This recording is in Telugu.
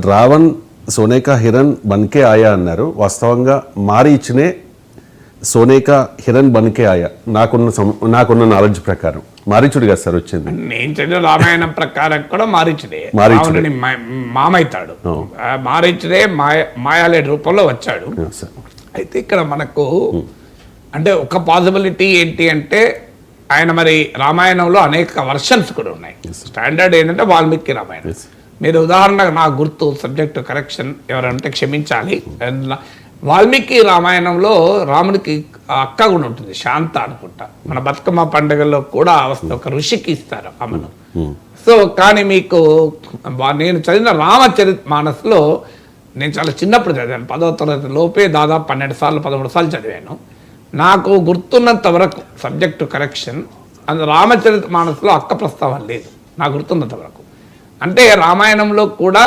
రావణ్ सोने का हिरन बन के आया అన్నారు. వాస్తవంగా మారీచ్నే సోనే కా హిరణ్ బన్ కే ఆయా. నాకున్న నాలెడ్జ్ ప్రకారం మారీచుడు కదా సార్ వచ్చింది. నేను చదివిన రామాయణం ప్రకారం కూడా మారీచుడే మామైతాడు. మారీచుడే మాయాలేడి రూపంలో వచ్చాడు. అయితే ఇక్కడ మనకు అంటే ఒక పాసిబిలిటీ ఏంటి అంటే ఆయన మరి రామాయణంలో అనేక వర్షన్స్ కూడా ఉన్నాయి. స్టాండర్డ్ ఏంటంటే వాల్మీకి రామాయణం. మీరు ఉదాహరణకు నాకు గుర్తు సబ్జెక్ట్ కరెక్షన్ ఎవరంటే క్షమించాలి. వాల్మీకి రామాయణంలో రామునికి అక్క కూడా ఉంటుంది, శాంత అనుకుంటా. మన బతుకమ్మ పండుగల్లో కూడా ఒక ఋషికి ఇస్తారు అమ్మను. సో కానీ మీకు నేను చదివిన రామచరిత్ మానస్లో నేను చాలా చిన్నప్పుడు చదివాను, 10వ తరగతి లోపే దాదాపు 12 సార్లు 13 సార్లు చదివాను. నాకు గుర్తున్నంత వరకు సబ్జెక్టు కరెక్షన్ అందులో రామచరిత్ మానస్లో అక్క ప్రస్తావన లేదు నాకు గుర్తున్నంత వరకు. అంటే రామాయణంలో కూడా